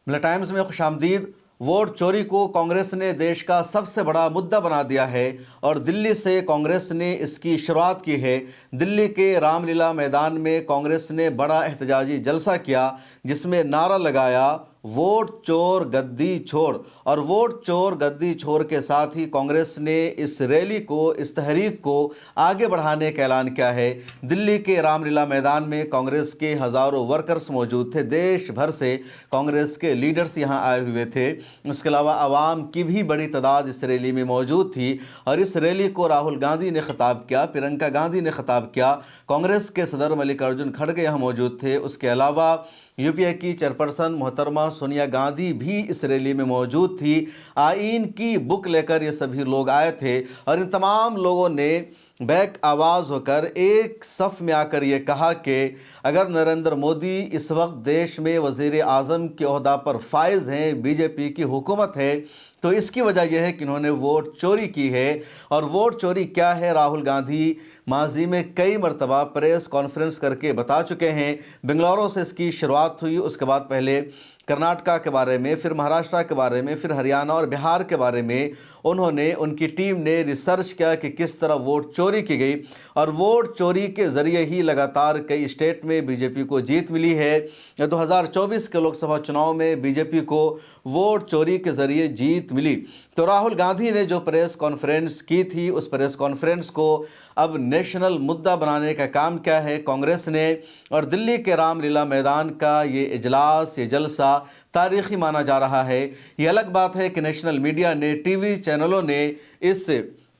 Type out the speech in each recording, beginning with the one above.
मिला टाइम्स में खुशामदीद। वोट चोरी को कांग्रेस ने देश का सबसे बड़ा मुद्दा बना दिया है और दिल्ली से कांग्रेस ने इसकी शुरुआत की है। दिल्ली के रामलीला मैदान में कांग्रेस ने बड़ा एहतजाजी जलसा किया जिसमें नारा लगाया, वोट चोर गद्दी छोड़। और वोट चोर गद्दी छोड़ के साथ ही कांग्रेस ने इस रैली को, इस तहरीक को आगे बढ़ाने का ऐलान किया है। दिल्ली के रामलीला मैदान में कांग्रेस के हज़ारों वर्कर्स मौजूद थे। देश भर से कांग्रेस के लीडर्स यहां आए हुए थे। इसके अलावा आवाम की भी बड़ी तादाद इस रैली में मौजूद थी और इस रैली को राहुल गांधी ने खिताब किया, प्रियंका गांधी ने खिताब किया। कांग्रेस के सदर मल्लिकार्जुन खड़गे यहाँ मौजूद थे। उसके अलावा यूपीए की चेयरपर्सन मोहतरमा सोनिया गांधी भी इस रैली में मौजूद थी। आईन की बुक लेकर ये सभी लोग आए थे और इन तमाम लोगों ने बैक आवाज़ होकर एक सफ़ में आकर ये कहा कि अगर नरेंद्र मोदी इस वक्त देश में वज़ीर आज़म के ओहदा पर फाइज हैं, बीजेपी की हुकूमत है, तो इसकी वजह यह है कि इन्होंने वोट चोरी की है। और वोट चोरी क्या है, राहुल गांधी माजी में कई मरतबा प्रेस कॉन्फ्रेंस करके बता चुके हैं। बेंगलुरु से इसकी शुरुआत हुई, उसके बाद पहले कर्नाटका के बारे में, फिर महाराष्ट्र के बारे में, फिर हरियाणा और बिहार के बारे में उन्होंने, उनकी टीम ने रिसर्च किया कि किस तरह वोट चोरी की गई। और वोट चोरी के ज़रिए ही लगातार कई स्टेट में बीजेपी को जीत मिली है। 2024 के लोकसभा चुनाव में बीजेपी को वोट चोरी के ज़रिए जीत मिली। तो राहुल गांधी ने जो प्रेस कॉन्फ्रेंस की थी, उस प्रेस कॉन्फ्रेंस को अब नेशनल मुद्दा बनाने का काम किया है कांग्रेस ने। और दिल्ली के रामलीला मैदान का ये इजलास, ये जलसा तारीख़ी माना जा रहा है। ये अलग बात है कि नेशनल मीडिया ने, टीवी चैनलों ने इस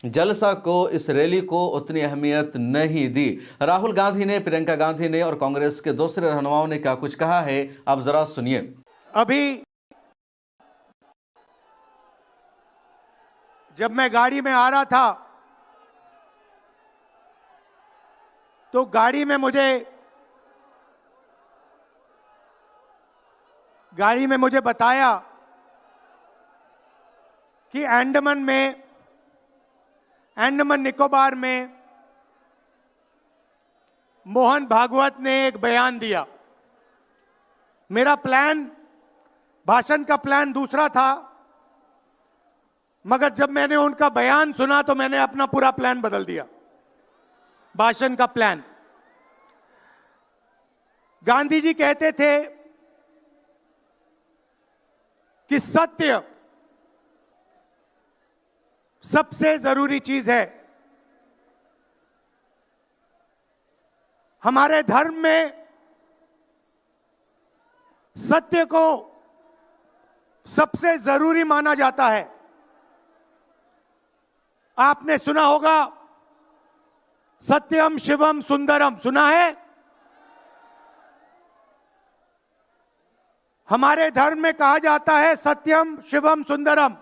जलसा को, इस रैली को उतनी अहमियत नहीं दी। राहुल गांधी ने, प्रियंका गांधी ने और कांग्रेस के दूसरे रहनुमाओं ने क्या कुछ कहा है, आप ज़रा सुनिए। अभी जब मैं गाड़ी में आ रहा था तो गाड़ी में मुझे बताया कि अंडमान निकोबार में मोहन भागवत ने एक बयान दिया। मेरा प्लान, भाषण का प्लान दूसरा था, मगर जब मैंने उनका बयान सुना तो मैंने अपना पूरा प्लान बदल दिया, भाषण का प्लान। गांधी जी कहते थे कि सत्य सबसे जरूरी चीज है। हमारे धर्म में सत्य को सबसे जरूरी माना जाता है। आपने सुना होगा सत्यम शिवम सुंदरम, सुना है? हमारे धर्म में कहा जाता है सत्यम शिवम सुंदरम।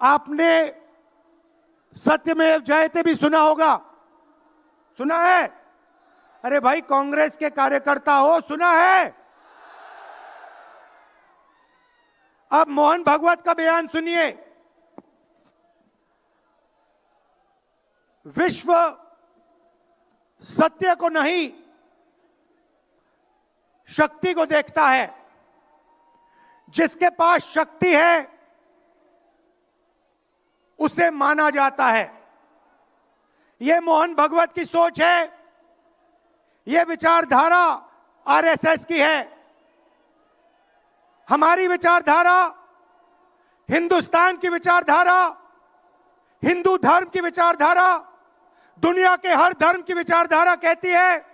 आपने सत्यमेव जयते भी सुना होगा, सुना है? अरे भाई, कांग्रेस के कार्यकर्ता हो, सुना है? अब मोहन भागवत का बयान सुनिए। विश्व सत्य को नहीं, शक्ति को देखता है। जिसके पास शक्ति है उसे माना जाता है। यह मोहन भागवत की सोच है, यह विचारधारा आरएसएस की है। हमारी विचारधारा, हिंदुस्तान की विचारधारा, हिंदू धर्म की विचारधारा, दुनिया के हर धर्म की विचारधारा कहती है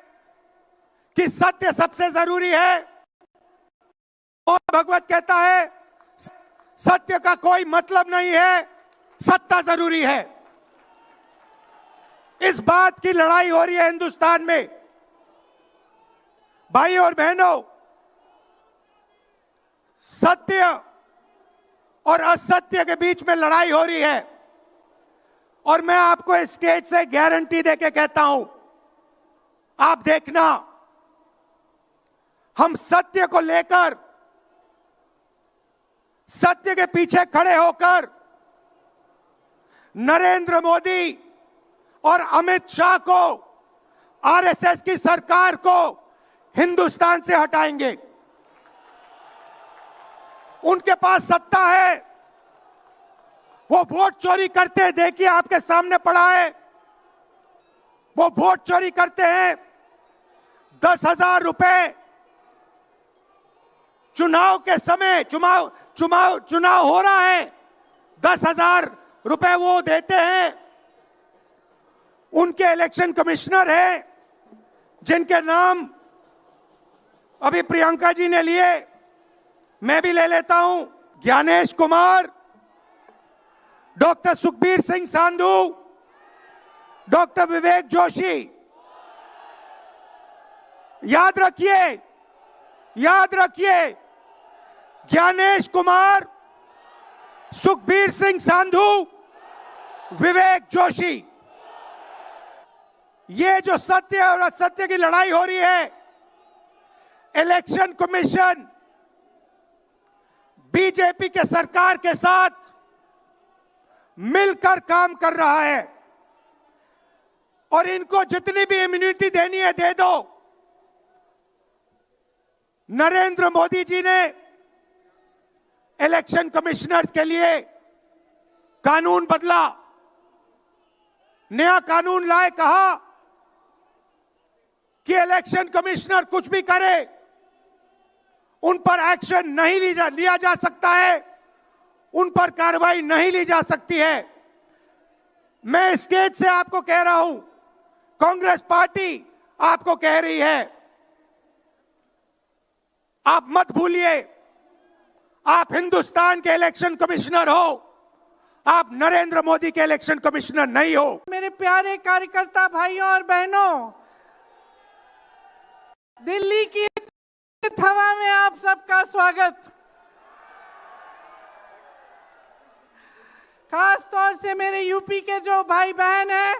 कि सत्य सबसे जरूरी है। और भगवत कहता है सत्य का कोई मतलब नहीं है, सत्ता जरूरी है। इस बात की लड़ाई हो रही है हिंदुस्तान में। भाई और बहनों, सत्य और असत्य के बीच में लड़ाई हो रही है। और मैं आपको इस स्टेज से गारंटी देके कहता हूं, आप देखना, हम सत्य को लेकर, सत्य के पीछे खड़े होकर नरेंद्र मोदी और अमित शाह को, आरएसएस की सरकार को, हिंदुस्तान से हटाएंगे। उनके पास सत्ता है, वो वोट चोरी करते हैं। देखिए आपके सामने पड़ा है, वो वोट चोरी करते हैं। 10,000 रुपए चुनाव के समय, चुनाव हो रहा है, 10,000 रुपए वो देते हैं। उनके इलेक्शन कमिश्नर हैं जिनके नाम अभी प्रियंका जी ने लिए, मैं भी ले लेता हूं। Gyanesh Kumar, doctor Sukhbir Singh Sandhu, doctor Vivek Joshi. याद रखिए, ज्ञानेश कुमार, सुखबीर सिंह सांधू, विवेक जोशी। ये जो सत्य और असत्य की लड़ाई हो रही है, इलेक्शन कमीशन बीजेपी के सरकार के साथ मिलकर काम कर रहा है और इनको जितनी भी इम्यूनिटी देनी है दे दो। नरेंद्र मोदी जी ने इलेक्शन कमिश्नर्स के लिए कानून बदला, नया कानून लाए, कहा कि इलेक्शन कमिश्नर कुछ भी करे उन पर एक्शन नहीं लिया जा सकता है, उन पर कार्रवाई नहीं ली जा सकती है। मैं स्टेज से आपको कह रहा हूं, कांग्रेस पार्टी आपको कह रही है, आप मत भूलिए, आप हिंदुस्तान के इलेक्शन कमिश्नर हो, आप नरेंद्र मोदी के इलेक्शन कमिश्नर नहीं हो। मेरे प्यारे कार्यकर्ता भाइयों और बहनों, दिल्ली की हवा में आप सबका स्वागत। खास तौर से मेरे यूपी के जो भाई बहन हैं,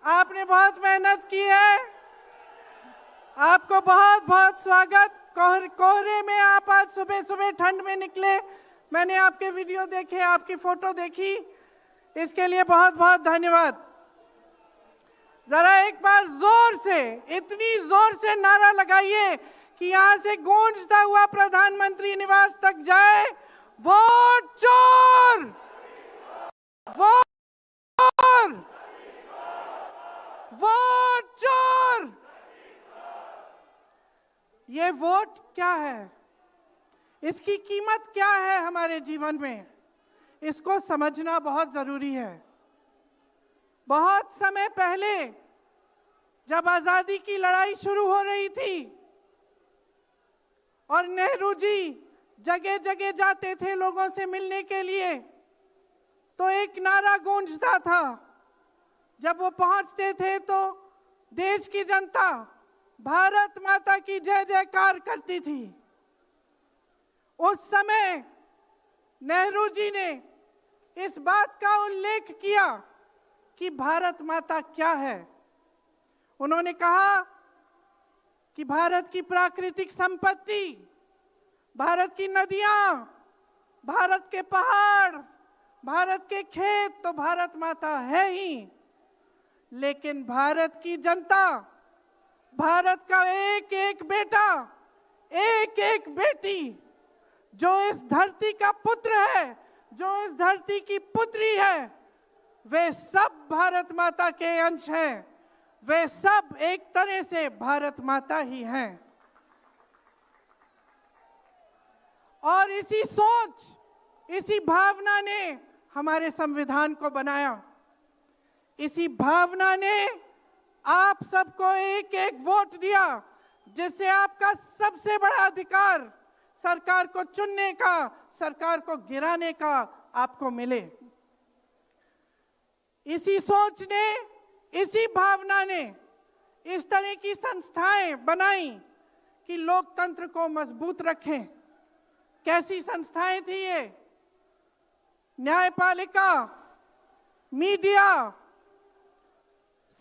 आपने बहुत मेहनत की है, आपको बहुत बहुत स्वागत। कोहरे में आप आज सुबह सुबह ठंड में निकले, मैंने आपके वीडियो देखे, आपकी फोटो देखी, इसके लिए बहुत बहुत धन्यवाद। जरा एक बार जोर से, इतनी जोर से नारा लगाइए कि यहां से गूंजता हुआ प्रधानमंत्री निवास तक जाए, वोट चोर, वोट चोर, वोट चोर। ये वोट क्या है, इसकी कीमत क्या है हमारे जीवन में, इसको समझना बहुत जरूरी है। बहुत समय पहले जब आजादी की लड़ाई शुरू हो रही थी और नेहरू जी जगह जगह जाते थे लोगों से मिलने के लिए, तो एक नारा गूंजता था। जब वो पहुंचते थे तो देश की जनता भारत माता की जय जयकार करती थी। उस समय नेहरू जी ने इस बात का उल्लेख किया कि भारत माता क्या है। उन्होंने कहा कि भारत की प्राकृतिक संपत्ति, भारत की नदियां, भारत के पहाड़, भारत के खेत तो भारत माता है ही, लेकिन भारत की जनता, भारत का एक एक बेटा, एक एक बेटी, जो इस धरती का पुत्र है, जो इस धरती की पुत्री है, वे सब भारत माता के अंश हैं, वे सब एक तरह से भारत माता ही हैं। और इसी सोच, इसी भावना ने हमारे संविधान को बनाया। इसी भावना ने आप सबको एक एक वोट दिया, जिससे आपका सबसे बड़ा अधिकार सरकार को चुनने का, सरकार को गिराने का आपको मिले। इसी सोच ने, इसी भावना ने इस तरह की संस्थाएं बनाई कि लोकतंत्र को मजबूत रखें। कैसी संस्थाएं थी ये? न्यायपालिका, मीडिया,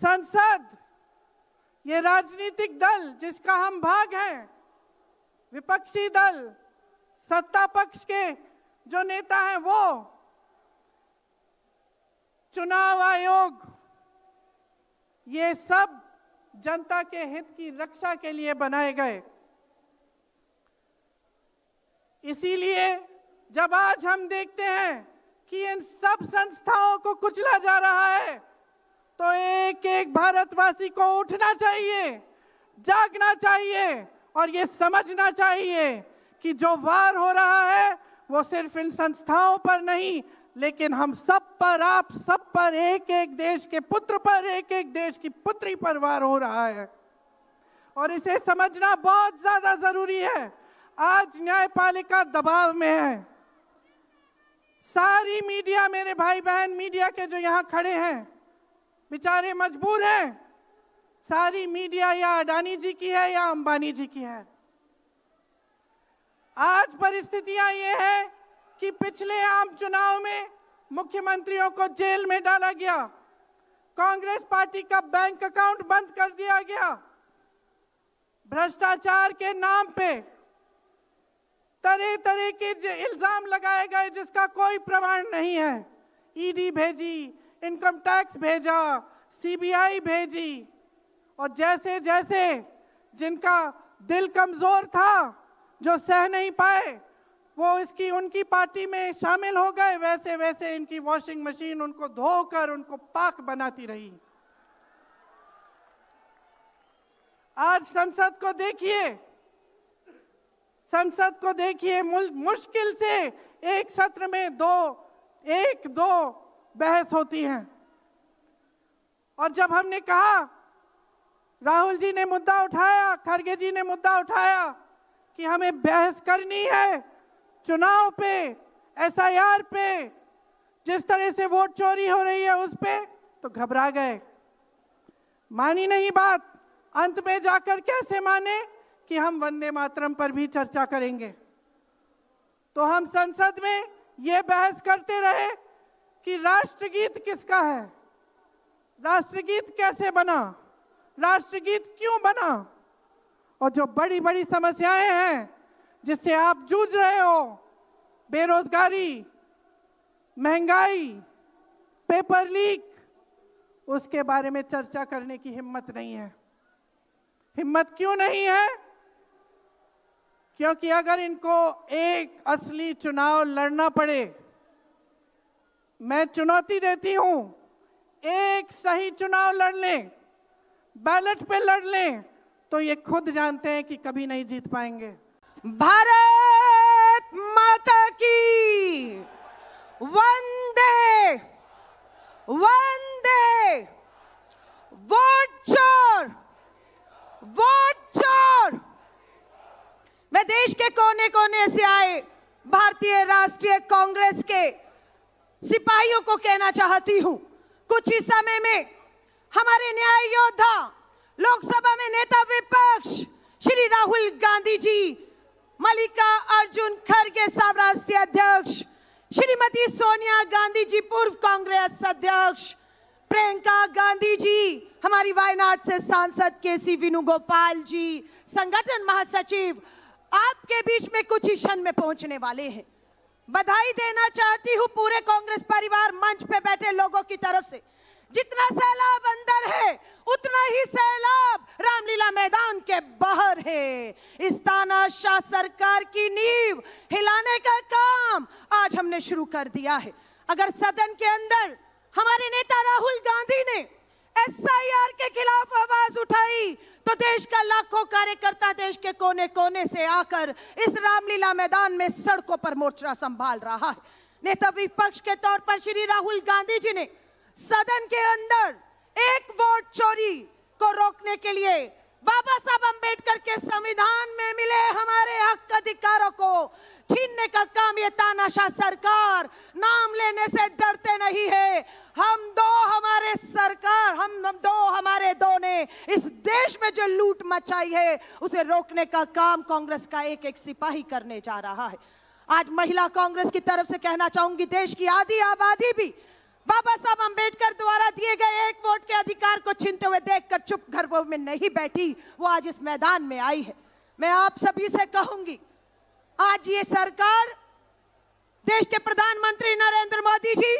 संसद, ये राजनीतिक दल जिसका हम भाग हैं, विपक्षी दल, सत्ता पक्ष के जो नेता हैं वो, चुनाव आयोग, ये सब जनता के हित की रक्षा के लिए बनाए गए। इसीलिए जब आज हम देखते हैं कि इन सब संस्थाओं को कुचला जा रहा है, तो एक एक भारतवासी को उठना चाहिए, जागना चाहिए और ये समझना चाहिए कि जो वार हो रहा है वो सिर्फ इन संस्थाओं पर नहीं, लेकिन हम सब पर, आप सब पर, एक एक देश के पुत्र पर, एक एक देश की पुत्री पर वार हो रहा है। और इसे समझना बहुत ज्यादा जरूरी है। आज न्यायपालिका दबाव में है। सारी मीडिया, मेरे भाई बहन मीडिया के जो यहां खड़े हैं, बेचारे मजबूर हैं। सारी मीडिया या अडानी जी की है या अंबानी जी की है। आज परिस्थितियां ये है कि पिछले आम चुनाव में मुख्यमंत्रियों को जेल में डाला गया, कांग्रेस पार्टी का बैंक अकाउंट बंद कर दिया गया, भ्रष्टाचार के नाम पे तरह तरह के इल्जाम लगाए गए जिसका कोई प्रमाण नहीं है। ईडी भेजी, इनकम टैक्स भेजा, सीबीआई भेजी, और जैसे जैसे जिनका दिल कमजोर था, जो सह नहीं पाए, वो उनकी पार्टी में शामिल हो गए, वैसे वैसे इनकी वॉशिंग मशीन उनको धोकर उनको पाक बनाती रही। आज संसद को देखिए, मुश्किल से एक सत्र में एक दो बहस होती हैं। और जब हमने कहा, राहुल जी ने मुद्दा उठाया, खड़गे जी ने मुद्दा उठाया कि हमें बहस करनी है चुनाव पे, एसआईआर पे, जिस तरह से वोट चोरी हो रही है उस पे, तो घबरा गए, मानी नहीं बात। अंत में जाकर कैसे माने कि हम वंदे मातरम पर भी चर्चा करेंगे। तो हम संसद में ये बहस करते रहे कि राष्ट्रगीत किसका है, राष्ट्रगीत कैसे बना, राष्ट्रगीत क्यों बना, और जो बड़ी बड़ी समस्याएं हैं जिससे आप जूझ रहे हो, बेरोजगारी, महंगाई, पेपर लीक, उसके बारे में चर्चा करने की हिम्मत नहीं है। हिम्मत क्यों नहीं है? क्योंकि अगर इनको एक असली चुनाव लड़ना पड़े, मैं चुनौती देती हूं, एक सही चुनाव लड़ लें, बैलेट पे लड़ लें, तो ये खुद जानते हैं कि कभी नहीं जीत पाएंगे। भारत माता की वंदे वंदे। वोट चोर, वोट चोर। मैं देश के कोने कोने से आए भारतीय राष्ट्रीय कांग्रेस के सिपाहियों को कहना चाहती हूं, कुछ ही समय में हमारे न्याय योद्धा, लोकसभा में नेता विपक्ष श्री राहुल गांधी जी, मल्लिकार्जुन खड़गे साहब राष्ट्रीय अध्यक्ष, श्रीमती सोनिया गांधी जी पूर्व कांग्रेस अध्यक्ष, प्रियंका गांधी जी हमारी वायनाड से सांसद केसी वेणुगोपाल जी, संगठन महासचिव, आपके बीच में कुछ ही क्षण में पहुंचने वाले हैं। बधाई देना चाहती हूं पूरे कांग्रेस परिवार मंच पे बैठे लोगों की तरफ से। जितना सैलाब अंदर है उतना ही सैलाब रामलीला मैदान के बाहर है। इस तानाशाह सरकार की नींव हिलाने का काम आज हमने शुरू कर दिया है। अगर सदन के अंदर हमारे नेता राहुल गांधी ने एसआईआर के खिलाफ आवाज उठाई, तो देश का लाखों कार्यकर्ता देश के कोने कोने से आकर इस रामलीला मैदान में सड़कों पर मोर्चा संभाल रहा है। नेता विपक्ष के तौर पर श्री राहुल गांधी जी ने सदन के अंदर एक वोट चोरी को रोकने के लिए बाबा साहब अंबेडकर के संविधान में मिले हमारे हक अधिकारों को छीनने का काम ये तानाशाह सरकार नाम लेने से डरते नहीं है। हम हमारे दो ने इस देश में जो लूट मचाई है उसे रोकने का काम कांग्रेस का एक एक सिपाही करने जा रहा है। आज महिला कांग्रेस की तरफ से कहना चाहूंगी, देश की आधी आबादी भी बाबा साहब अंबेडकर द्वारा दिए गए एक वोट के अधिकार को छीनते हुए देखकर चुप घरों में नहीं बैठी, वो आज इस मैदान में आई है। मैं आप सभी से कहूंगी, आज ये सरकार, देश के प्रधानमंत्री नरेंद्र मोदी जी,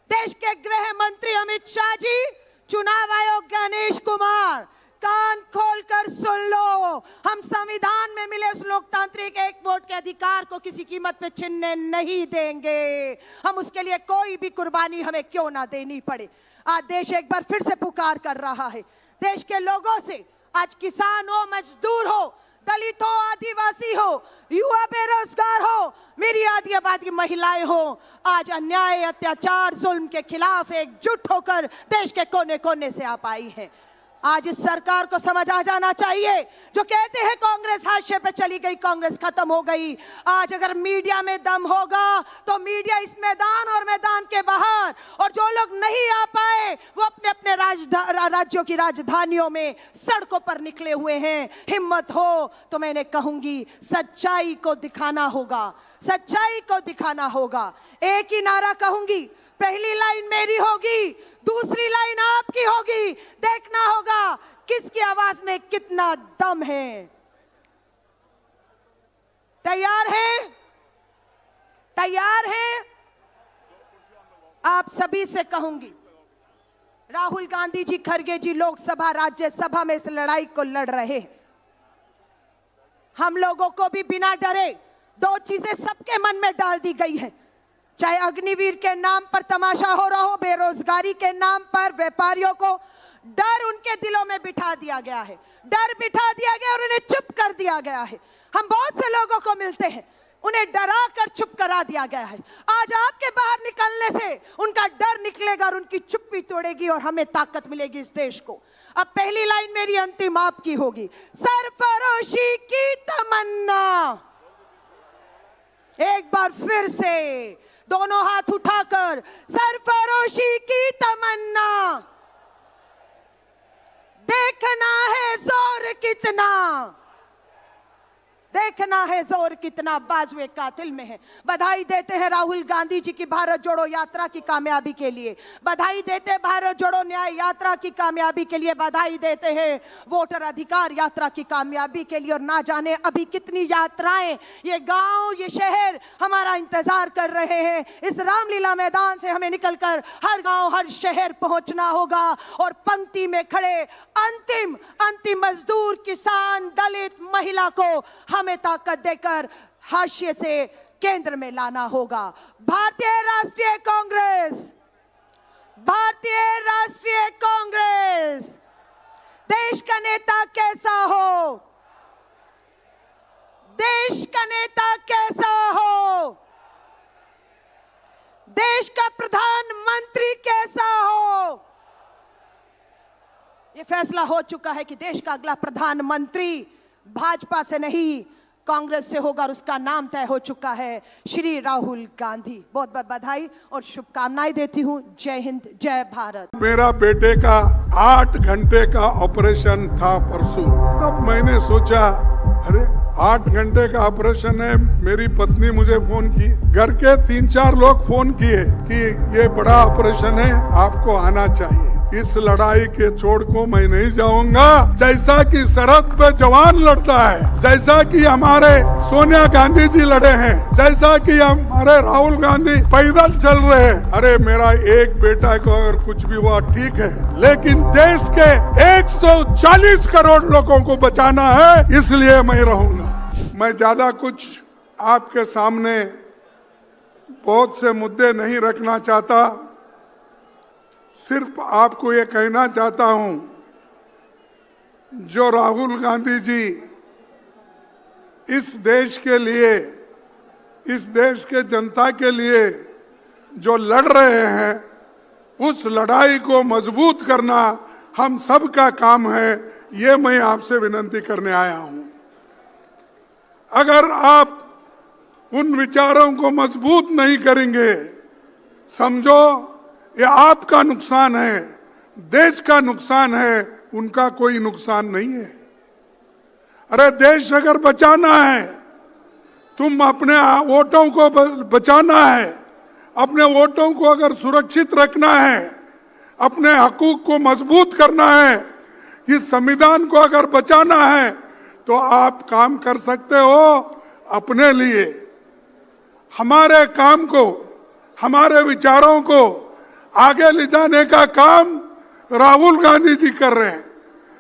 देश के गृह मंत्री अमित शाह जी, चुनाव आयोग गणेश कुमार, कान खोलकर सुन लो, हम संविधान में मिले उस लोकतांत्रिक एक वोट के अधिकार को किसी कीमत पे छीनने नहीं देंगे। हम उसके लिए कोई भी कुर्बानी हमें क्यों ना देनी पड़े। आज देश एक बार फिर से पुकार कर रहा है देश के लोगों से। आज किसान हो, मजदूर हो, दलित हो, आदिवासी हो, युवा बेरोजगार हो, मेरी आदि आबादी महिलाएं हो, आज अन्याय, अत्याचार, जुल्म के खिलाफ एकजुट होकर देश के कोने कोने से आप आई है। आज इस सरकार को समझ आ जाना चाहिए, जो कहते हैं कांग्रेस हाशिए पे चली गई, कांग्रेस खत्म हो गई। आज अगर मीडिया में दम होगा तो मीडिया इस मैदान और मैदान के बाहर, और जो लोग नहीं आ पाए वो अपने अपने राज्यों की राजधानियों में सड़कों पर निकले हुए हैं। हिम्मत हो तो मैंने कहूंगी सच्चाई को दिखाना होगा, सच्चाई को दिखाना होगा। एक ही नारा कहूंगी, पहली लाइन मेरी होगी, दूसरी लाइन आपकी होगी। देखना होगा किसकी आवाज में कितना दम है। तैयार है? तैयार है? आप सभी से कहूंगी, राहुल गांधी जी, खड़गे जी लोकसभा, राज्यसभा में इस लड़ाई को लड़ रहे हैं। हम लोगों को भी बिना डरे दो चीजें सबके मन में डाल दी गई है, चाहे अग्निवीर के नाम पर तमाशा हो रहा हो, बेरोजगारी के नाम पर व्यापारियों को डर उनके दिलों में बिठा दिया गया है, डर बिठा दिया गया और उन्हें चुप कर दिया गया है। हम बहुत से लोगों को मिलते हैं, उन्हें डरा कर चुप करा दिया गया है। आज आपके बाहर निकलने से उनका डर निकलेगा और उनकी चुप्पी तोड़ेगी और हमें ताकत मिलेगी इस देश को। अब पहली लाइन मेरी अंतिम आपकी होगी, सरफरोशी की तमन्ना। एक बार फिर से दोनों हाथ उठाकर, सरफरोशी की तमन्ना। देखना है जोर कितना, देखना है जोर कितना बाजुए कातिल में है। बधाई देते हैं राहुल गांधी जी की भारत जोड़ो यात्रा की कामयाबी के लिए, बधाई देते हैं भारत जोड़ो न्याय यात्रा की कामयाबी के लिए, बधाई देते हैं वोटर अधिकार यात्रा की कामयाबी के लिए। और ना जाने अभी कितनी यात्राएं ये गांव, ये शहर हमारा इंतजार कर रहे हैं। इस रामलीला मैदान से हमें निकलकर हर गांव, हर शहर पहुंचना होगा और पंक्ति में खड़े अंतिम मजदूर, किसान, दलित, महिला को हमें ताकत देकर हाशिए से केंद्र में लाना होगा। भारतीय राष्ट्रीय कांग्रेस, भारतीय राष्ट्रीय कांग्रेस। देश का नेता कैसा हो, देश का नेता कैसा हो, देश का प्रधानमंत्री कैसा हो, ये फैसला हो चुका है कि देश का अगला प्रधानमंत्री भाजपा से नहीं कांग्रेस से होगा और उसका नाम तय हो चुका है, श्री राहुल गांधी। बहुत बहुत बधाई और शुभकामनाएं देती हूं। जय हिंद, जय भारत। मेरा बेटे का 8 घंटे का ऑपरेशन था परसों। तब मैंने सोचा, अरे 8 घंटे का ऑपरेशन है। मेरी पत्नी मुझे फोन की, घर के 3-4 लोग फोन किए कि ये बड़ा ऑपरेशन है, आपको आना चाहिए। इस लड़ाई के छोड़ को मैं नहीं जाऊंगा। जैसा कि सरहद पे जवान लड़ता है, जैसा कि हमारे सोनिया गांधी जी लड़े हैं, जैसा कि हमारे राहुल गांधी पैदल चल रहे हैं। अरे मेरा एक बेटा को अगर कुछ भी हुआ ठीक है, लेकिन देश के 140 करोड़ लोगों को बचाना है, इसलिए मैं रहूंगा। मैं ज्यादा कुछ आपके सामने बहुत से मुद्दे नहीं रखना चाहता। सिर्फ आपको ये कहना चाहता हूं, जो राहुल गांधी जी इस देश के लिए, इस देश के जनता के लिए जो लड़ रहे हैं, उस लड़ाई को मजबूत करना हम सब का काम है। ये मैं आपसे विनती करने आया हूं। अगर आप उन विचारों को मजबूत नहीं करेंगे, समझो ये आपका नुकसान है, देश का नुकसान है, उनका कोई नुकसान नहीं है। अरे देश अगर बचाना है, तुम अपने वोटों को बचाना है, अपने वोटों को अगर सुरक्षित रखना है, अपने हकूक को मजबूत करना है, इस संविधान को अगर बचाना है, तो आप काम कर सकते हो अपने लिए। हमारे काम को, हमारे विचारों को आगे ले जाने का काम राहुल गांधी जी कर रहे हैं।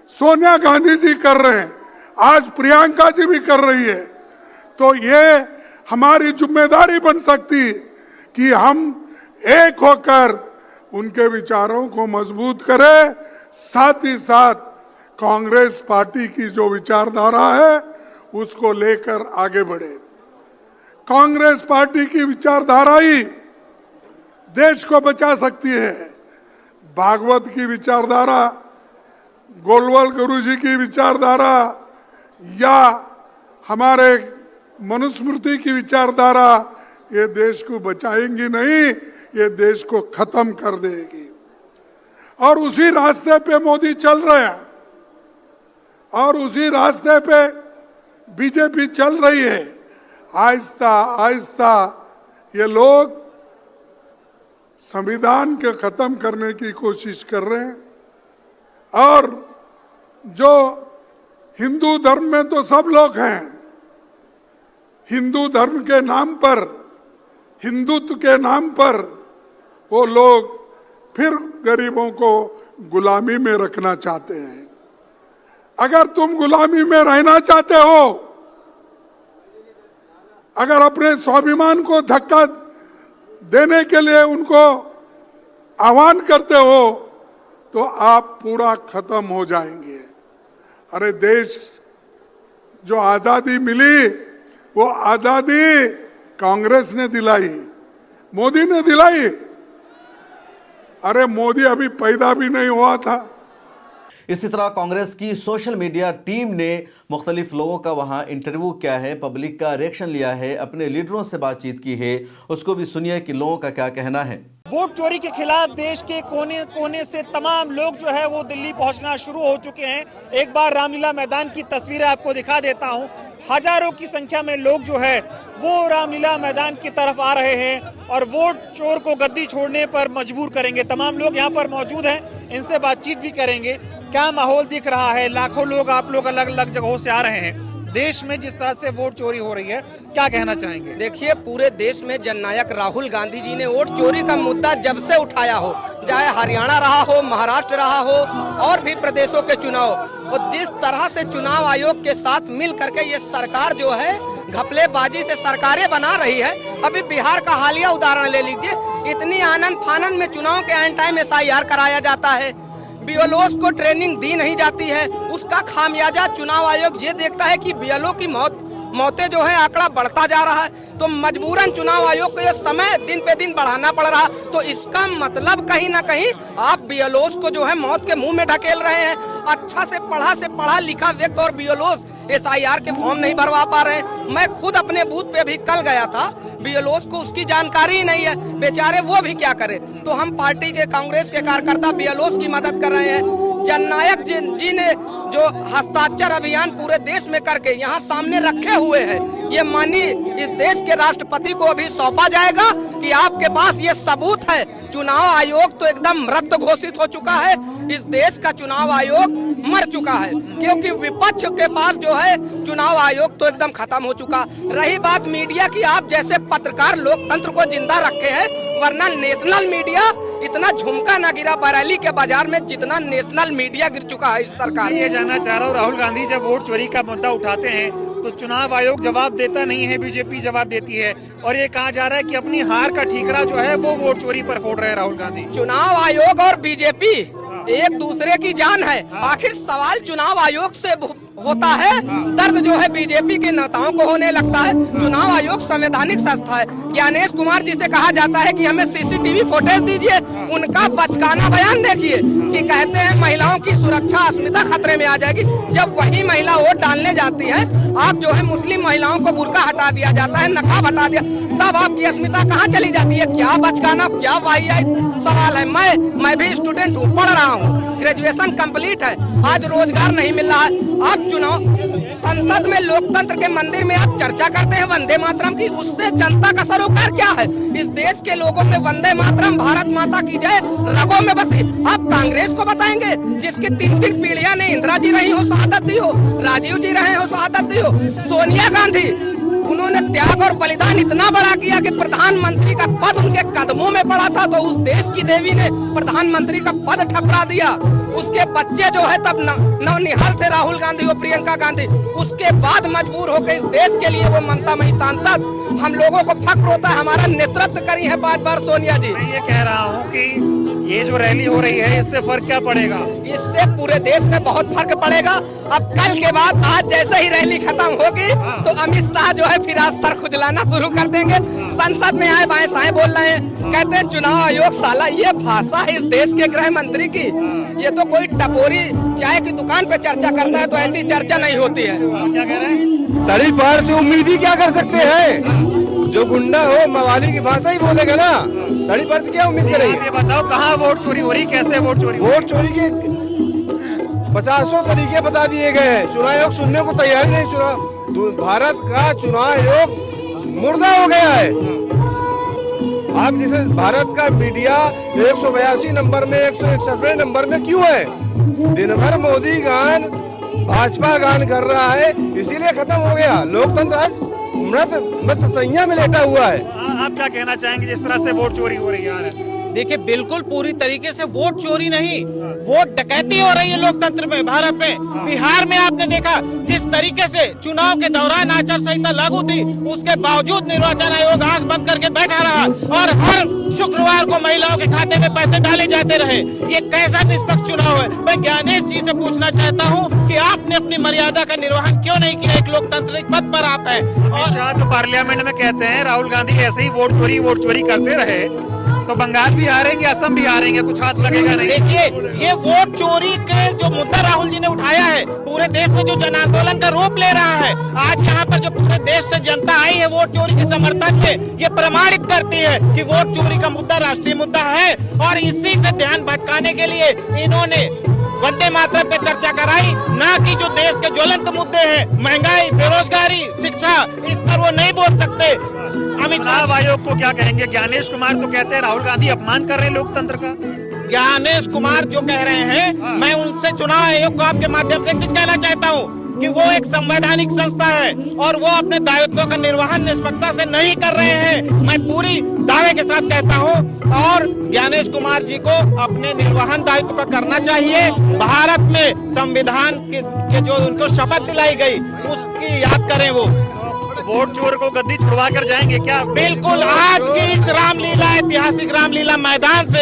सोनिया गांधी जी कर रहे हैं, आज प्रियंका जी भी कर रही है। तो ये हमारी जिम्मेदारी बन सकती कि हम एक होकर उनके विचारों को मजबूत करें, साथ ही साथ कांग्रेस पार्टी की जो विचारधारा है उसको लेकर आगे बढ़े। कांग्रेस पार्टी की विचारधारा ही देश को बचा सकती है। भागवत की विचारधारा, गोलवाल गुरु जी की विचारधारा या हमारे मनुस्मृति की विचारधारा ये देश को बचाएंगी नहीं, ये देश को खत्म कर देगी। और उसी रास्ते पे मोदी चल रहे हैं और उसी रास्ते पे बीजेपी चल रही है। आहिस्ता आहिस्ता ये लोग संविधान को खत्म करने की कोशिश कर रहे हैं। और जो हिंदू धर्म में तो सब लोग हैं, हिंदू धर्म के नाम पर, हिंदुत्व के नाम पर वो लोग फिर गरीबों को गुलामी में रखना चाहते हैं। अगर तुम गुलामी में रहना चाहते हो, अगर अपने स्वाभिमान को धक्का देने के लिए उनको आह्वान करते हो तो आप पूरा खत्म हो जाएंगे। अरे देश जो आजादी मिली वो आजादी कांग्रेस ने दिलाई, मोदी ने दिलाई। अरे मोदी अभी पैदा भी नहीं हुआ था। इसी तरह कांग्रेस की सोशल मीडिया टीम ने मुख्तलिफ लोगों का वहां इंटरव्यू किया है, पब्लिक का रिएक्शन लिया है, अपने लीडरों से बातचीत की है। उसको भी सुनिए कि लोगों का क्या कहना है। वोट चोरी के खिलाफ देश के कोने कोने से तमाम लोग जो है वो दिल्ली पहुंचना शुरू हो चुके हैं। एक बार रामलीला मैदान की तस्वीरें आपको दिखा देता हूं। हजारों की संख्या में लोग जो है वो रामलीला मैदान की तरफ आ रहे हैं और वोट चोर को गद्दी छोड़ने पर मजबूर करेंगे। तमाम लोग यहाँ पर मौजूद हैं, इनसे बातचीत भी करेंगे। क्या माहौल दिख रहा है, लाखों लोग आप लोग अलग अलग जगहों से आ रहे हैं। देश में जिस तरह से वोट चोरी हो रही है, क्या कहना चाहेंगे? देखिए, पूरे देश में जननायक राहुल गांधी जी ने वोट चोरी का मुद्दा जब से उठाया हो, चाहे हरियाणा रहा हो, महाराष्ट्र रहा हो और भी प्रदेशों के चुनाव, और जिस तरह से चुनाव आयोग के साथ मिल करके ये सरकार जो है घपलेबाजी से सरकारें बना रही है। अभी बिहार का हालिया उदाहरण ले लीजिए, इतनी आनंद फानंद में चुनाव के एंड टाइम SIR कराया जाता है, BLOs को ट्रेनिंग दी नहीं जाती है। उसका खामियाजा चुनाव आयोग ये देखता है कि BLO की मौतें जो है आंकड़ा बढ़ता जा रहा है, तो मजबूरन चुनाव आयोग को ये समय दिन पे दिन बढ़ाना पड़ रहा। तो इसका मतलब कहीं ना कहीं आप BLOs को जो है मौत के मुंह में ढकेल रहे हैं। अच्छा से पढ़ा लिखा व्यक्ति और BLOs SIR के फॉर्म नहीं भरवा पा रहे हैं। मैं खुद अपने बूथ पे भी कल गया था, BLOs को उसकी जानकारी ही नहीं है, बेचारे वो भी क्या करे। तो हम पार्टी के कांग्रेस के कार्यकर्ता BLOs की मदद कर रहे हैं। जननायक जी ने जो हस्ताक्षर अभियान पूरे देश में करके यहाँ सामने रखे हुए हैं, ये मानी इस देश के राष्ट्रपति को अभी सौंपा जाएगा कि आपके पास ये सबूत है। चुनाव आयोग तो एकदम मृत घोषित हो चुका है। इस देश का चुनाव आयोग मर चुका है, क्योंकि विपक्ष के पास जो है चुनाव आयोग तो एकदम खत्म हो चुका। रही बात मीडिया की, आप जैसे पत्रकार लोकतंत्र को जिंदा रखे हैं, वरना नेशनल मीडिया इतना झुमका न गिरा बरेली के बाजार में जितना नेशनल मीडिया गिर चुका है इस सरकार। ये जानना चाह रहा हूँ, राहुल गांधी जब वोट चोरी का मुद्दा उठाते हैं तो चुनाव आयोग जवाब देता नहीं है, बीजेपी जवाब देती है और ये कहा जा रहा है कि अपनी हार का ठीकरा जो है वो वोट चोरी पर फोड़ रहे हैं राहुल गांधी। चुनाव आयोग और बीजेपी एक दूसरे की जान है। आखिर सवाल चुनाव आयोग से होता है, दर्द जो है बीजेपी के नेताओं को होने लगता है। चुनाव आयोग संवैधानिक संस्था है। ज्ञानेश कुमार जी से कहा जाता है कि हमें CCTV फुटेज दीजिए। उनका बचकाना बयान देखिए कि कहते हैं महिलाओं की सुरक्षा अस्मिता खतरे में आ जाएगी। जब वही महिला वोट डालने जाती है, आप जो है मुस्लिम महिलाओं को बुर्का हटा दिया जाता है, नकाब हटा दिया, तब आपकी अस्मिता कहाँ चली जाती है? क्या बचकाना, क्या वाहियात सवाल है। मैं भी स्टूडेंट हूँ, पढ़ रहा हूँ, ग्रेजुएशन कंप्लीट है, आज रोजगार नहीं मिल रहा है। आप चुनाव संसद में लोकतंत्र के मंदिर में आप चर्चा करते हैं वंदे मातरम की, उससे जनता का सरोकार क्या है? इस देश के लोगों में वंदे मातरम, भारत माता की जय रगों में बसी। आप कांग्रेस को बताएंगे जिसकी 3 पीढ़ियां ने इंदिरा जी रही हो शहादत दी हो, राजीव जी रहे हो शहादत दी हो, सोनिया गांधी उन्होंने उन्होंने त्याग और बलिदान इतना बड़ा किया कि प्रधानमंत्री का पद उनके कदमों में पड़ा था, तो उस देश की देवी ने प्रधानमंत्री का पद ठकरा दिया। उसके बच्चे जो है तब नवनिहाल थे, राहुल गांधी और प्रियंका गांधी, उसके बाद मजबूर होकर इस देश के लिए वो ममता मई सांसद। हम लोगों को फक्र होता है, हमारा नेतृत्व करी है 5 बार सोनिया जी। मैं ये कह रहा हूँ कि ये जो रैली हो रही है इससे फर्क क्या पड़ेगा? इससे पूरे देश में बहुत फर्क पड़ेगा। अब कल के बाद आज जैसे ही रैली खत्म होगी तो अमित शाह जो है फिर आज सर खुजलाना शुरू कर देंगे। संसद में आए बाएं साएं बोल रहे हैं, कहते हैं चुनाव आयोग साला, ये भाषा है इस देश के गृह मंत्री की। ये तो कोई टपोरी चाय की दुकान पे चर्चा करता है, तो ऐसी चर्चा नहीं होती है। क्या कह रहे हैं? तड़ीपार से उम्मीद ही क्या कर सकते हैं? जो गुंडा हो मवाली की भाषा ही बोलेगा ना, तड़ीपार से क्या उम्मीद करेंगे? ये बताओ कहाँ वोट चोरी हो रही, कैसे वोट चोरी? वोट चोरी के 50 तरीके बता दिए गए हैं। चुनाव आयोग सुनने को तैयार नहीं। भारत का चुनाव आयोग मुर्दा हो गया है। आप जैसे भारत का मीडिया 182 नंबर में 161 नंबर में क्यों है? दिन भर मोदी गान भाजपा गान कर रहा है, इसीलिए खत्म हो गया लोकतंत्र। आज मृत संज्ञा में लेटा हुआ है। आप क्या कहना चाहेंगे जिस तरह से वोट चोरी हो रही है? देखिए, बिल्कुल पूरी तरीके से वोट चोरी नहीं, वोट डकैती हो रही है लोकतंत्र में, भारत में। बिहार में आपने देखा जिस तरीके से चुनाव के दौरान आचार संहिता लागू थी, उसके बावजूद निर्वाचन आयोग आंख बंद करके बैठा रहा और हर शुक्रवार को महिलाओं के खाते में पैसे डाले जाते रहे। ये कैसा निष्पक्ष चुनाव है? मैं ज्ञानेश जी से पूछना चाहता हूँ कि आपने अपनी मर्यादा का निर्वहन क्यों नहीं किया? एक लोकतांत्रिक पद पर आप है और शायद तो पार्लियामेंट में कहते हैं राहुल गांधी ऐसे ही वोट चोरी करते रहे तो बंगाल भी हारेंगे, असम भी हारेंगे, कुछ हाथ लगेगा नहीं। देखिए, ये वोट चोरी के जो मुद्दा राहुल जी ने उठाया है, पूरे देश में जो जन आंदोलन का रूप ले रहा है, आज यहाँ पर जो पूरे देश से जनता आई है वोट चोरी के समर्थन में, ये प्रमाणित करती है कि वोट चोरी का मुद्दा राष्ट्रीय मुद्दा है। और इसी से ध्यान भटकाने के लिए इन्होंने वंदे मातरम पे चर्चा कराई, ना कि जो देश के ज्वलंत मुद्दे हैं, महंगाई, बेरोजगारी, शिक्षा, इस पर वो नहीं बोल सकते। चुनाव आयोग को क्या कहेंगे? ज्ञानेश कुमार तो कहते हैं राहुल गांधी अपमान कर रहे हैं लोकतंत्र का। ज्ञानेश कुमार जो कह रहे हैं, मैं उनसे चुनाव आयोग को आपके माध्यम से एक चीज कहना चाहता हूँ कि वो एक संवैधानिक संस्था है और वो अपने दायित्वों का निर्वहन निष्पक्षता से नहीं कर रहे हैं। मैं पूरी दावे के साथ कहता हूँ और ज्ञानेश कुमार जी को अपने निर्वहन दायित्व का करना चाहिए। भारत में संविधान के जो उनको शपथ दिलाई गई उसकी याद करें। वो वोट चोर को गद्दी छुड़वा कर जाएंगे क्या? बिल्कुल। आज की इस रामलीला, ऐतिहासिक रामलीला मैदान से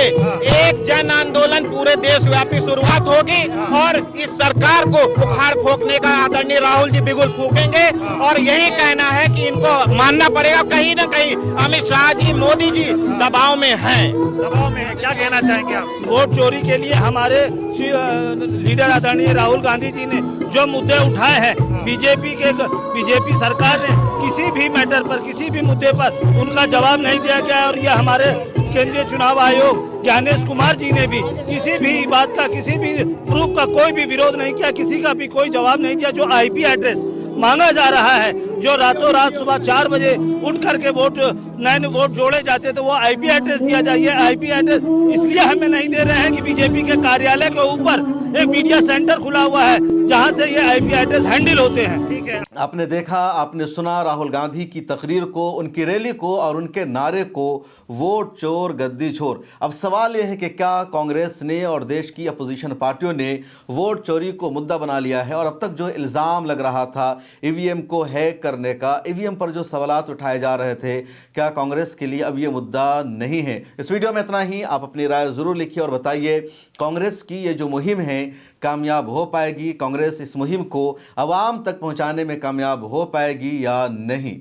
एक जन आंदोलन पूरे देशव्यापी शुरुआत होगी और इस सरकार को उखाड़ फोकने का आदरणीय राहुल जी बिगुल फूकेंगे। और यही कहना है कि इनको मानना पड़ेगा, कहीं न कहीं अमित शाह जी, मोदी जी दबाव में हैं। दबाव में है, क्या कहना चाहेंगे आप? वोट चोरी के लिए हमारे लीडर आदरणीय राहुल गांधी जी ने जो मुद्दे उठाए हैं, बीजेपी सरकार ने किसी भी मैटर पर, किसी भी मुद्दे पर उनका जवाब नहीं दिया गया। और यह हमारे केंद्रीय चुनाव आयोग ज्ञानेश कुमार जी ने भी किसी भी बात का, किसी भी प्रूफ का कोई भी विरोध नहीं किया, किसी का भी कोई जवाब नहीं दिया। जो आईपी एड्रेस मांगा जा रहा है, जो रातों रात सुबह 4 बजे उठ करके नए वोट जोड़े जाते थे, वो आईपी एड्रेस दिया जाइए। आईपी एड्रेस इसलिए हमें नहीं दे रहे हैं कि बीजेपी के कार्यालय के ऊपर एक मीडिया सेंटर खुला हुआ है जहां से ये आईपी एड्रेस हैंडल होते हैं। आपने देखा, आपने सुना राहुल गांधी की तकरीर को, उनकी रैली को और उनके नारे को, वोट चोर गद्दी छोर। अब सवाल यह है कि क्या कांग्रेस ने और देश की अपोजिशन पार्टियों ने वोट चोरी को मुद्दा बना लिया है? और अब तक जो इल्ज़ाम लग रहा था ईवीएम को हैक करने का, ईवीएम पर जो सवालात उठाए जा रहे थे, क्या कांग्रेस के लिए अब ये मुद्दा नहीं है? इस वीडियो में इतना ही। आप अपनी राय ज़रूर लिखिए और बताइए कांग्रेस की ये जो मुहिम है कामयाब हो पाएगी? कांग्रेस इस मुहिम को आवाम तक पहुंचाने में कामयाब हो पाएगी या नहीं?